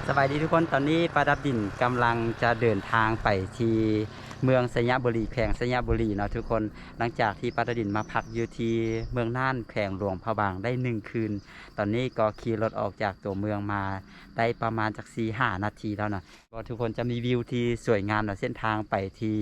สบายดีทุกคนตอนนี้ปาดับดินกำลังจะเดินทางไปที่เมืองสยบุรีแขวงสยบุรีเนาะทุกคนหลังจากที่ปาดับดินมาพักอยู่ที่เมืองน่านแขวงหลวงพระบางได้1คืนตอนนี้ก็ขี่รถออกจากตัวเมืองมาได้ประมาณจัก 4-5 นาทีแล้วนะก็ทุกคนจะมีวิวที่สวยงามเส้นทางไปที่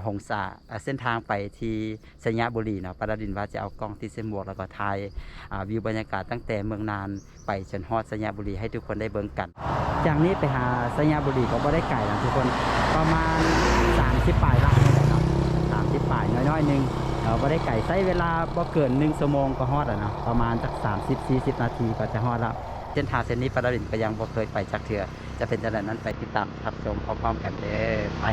หงสาเส้นทางไปที่สยบุรีเนาะปาดับดินว่าจะเอากล้องติดเส้นหมวกแล้วก็ถ่ายวิวบรรยากาศตั้งแต่เมืองน่านไปจนฮอดสยบุรีให้ทุกคนได้เบิ่งกันจากนี้ไปหาสยบุรีก็บ่ได้ไกลนะทุกคนประมาณ30 ปลายลักนี่แหละครับ30 ปลายน้อยๆนึงบ่ได้ไกลใช้เวลาบ่เกิน1ชั่วโมงก็ฮอดแล้วเนาะประมาณจัก 30-40 นาทีก็จะฮอดแล้วเส้นทางเส้นนี้ปาดับดินก็ยังบ่เคยไปจักเทื่อจะเป็นจังได๋นั้นไปติดตามรับชมพร้อมๆกันเด้อไป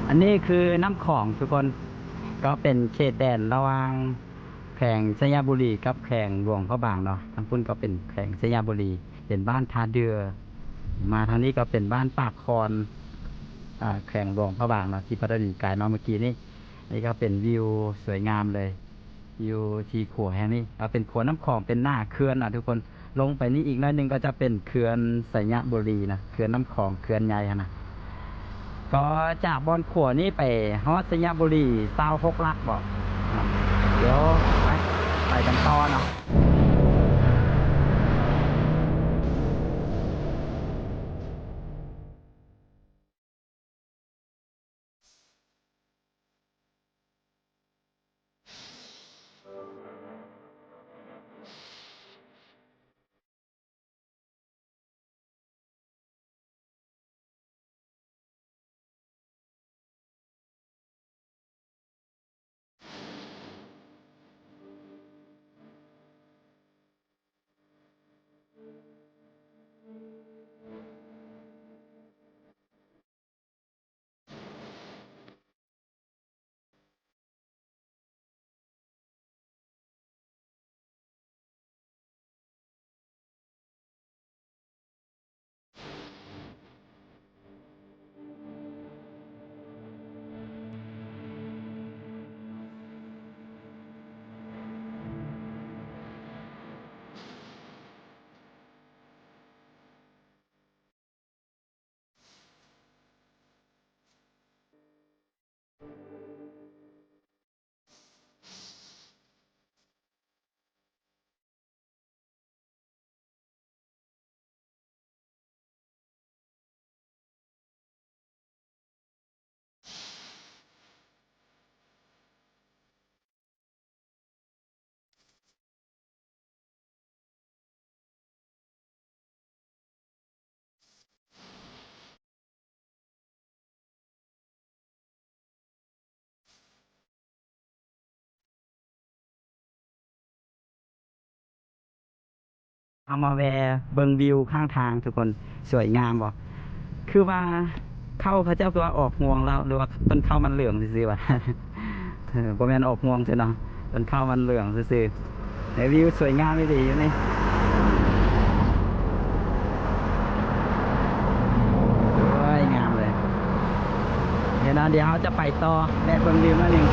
อันนี้คือน้ำของทุกคนก็เป็นเขตแดนระหว่างแขวงสยบุรีกับแขวงหลวงพระบางเนาะทางพุ่นก็เป็นแขวงสยบุรีเป็นบ้านทาเดือมาทางนี้ก็เป็นบ้านปากคอนแขวงหลวงพระบางเนาะที่ปาดับดินกายเนาะเมื่อกี้นี่ก็เป็นวิวสวยงามเลยวิวที่ขัวแห่งนี้เป็นขัวน้ำของเป็นหน้าเขื่อนทุกคนลงไปนี้อีกน้อยนึงก็จะเป็นเขื่อนสยบุรีนะเขื่อนน้ำของเขื่อนใหญ่นะก็จากบอนขัวนี้ไปฮอดสยบุรี26 ลักบอกเดี๋ยวไปกันต่อเนาะ เอามาแวเบิ่งวิวข้างทางทุกคนสวยงามบ่คือว่าเข้าพระเจ้าตัวออกห่วงแล้วหรือว่าต้นข้าวมันเหลืองซื่อๆว่ะ บ่แม่นออกห่วงซื่อเนาะต้นข้าวมันเหลืองซื่อๆในวิวสวยงามดีอยู่นี่สวยงามเลยเดี๋ยวเราจะไปต่อแวะเบิ่งวิวมาหนึ่ง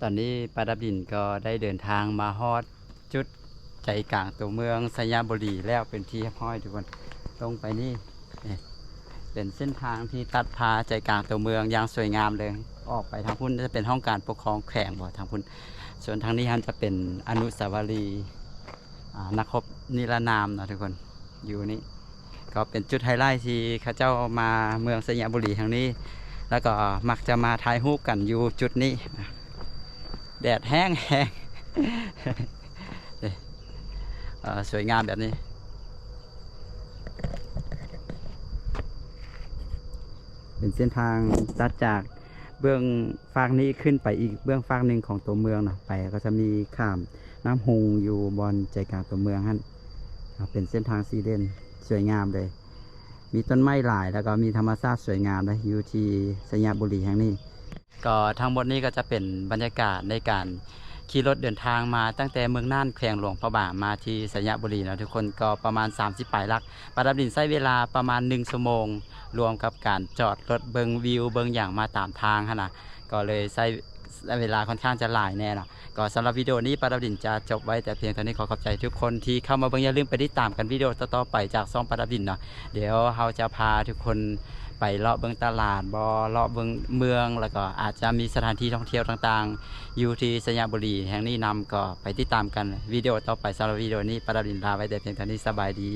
ตอนนี้ปาดับดินก็ได้เดินทางมาฮอดจุดใจกลางตัวเมืองสยามบุรีแล้วเป็นที่เรียบร้อยทุกคนลงไปนี่เป็นเส้นทางที่ตัดพาใจกลางตัวเมืองอย่างสวยงามเลยออกไปทางพุ่นจะเป็นห้องการปกครองแขวงบ่ทางพุ่นส่วนทางนี้ฮันจะเป็นอนุสาวรีย์นักรบนิรนามนะทุกคนอยู่นี่ก็เป็นจุดไฮไลท์ที่ข้าเจ้ามาเมืองสยามบุรีทางนี้แล้วก็มักจะมาถ่ายรูปกันอยู่จุดนี้แดดแห้งแห้ง สวยงามแบบนี้เป็นเส้นทางตัดจากเบื้องฟากนี้ขึ้นไปอีกเบื้องฟากหนึ่งของตัวเมืองนะไปก็จะมีข้ามน้ำฮงอยู่บนใจกลางตัวเมืองฮั่นเป็นเส้นทางสีเลนสวยงามเลยมีต้นไม้หลายแล้วก็มีธรรมชาติสวยงามเลยอยู่ที่สยามบุรีแห่งนี้ก็ทั้งหมดนี้ก็จะเป็นบรรยากาศในการขี่รถเดินทางมาตั้งแต่เมืองน่านแขวงหลวงพระบางมาที่สยามบุรีนะทุกคนก็ประมาณ30 ปลายลักปาดับดินใช้เวลาประมาณ1 ชั่วโมงรวมกับการจอดรถเบิงวิวเบิงอย่างมาตามทางนะก็เลยใช้เวลาค่อนข้างจะหลายแน่เนาะก็สำหรับวิดีโอนี้ปาดับดินจะจบไว้แต่เพียงเท่านี้ขอขอบใจทุกคนที่เข้ามาเบิ่งอย่าลืมไปติดตามกันวิดีโอต่อๆไปจากช่องปาดับดินเนาะเดี๋ยวเราจะพาทุกคนไปเลาะเบิ่งตลาดเลาะเบิ่งเมืองแล้วก็อาจจะมีสถานที่ท่องเที่ยวต่างๆอยู่ที่สยามบุรีแห่งนี้นำก็ไปติดตามกันวิดีโอต่อไปสำหรับวิดีโอนี้ปาดับดินลาไว้แต่เพียงเท่านี้สบายดี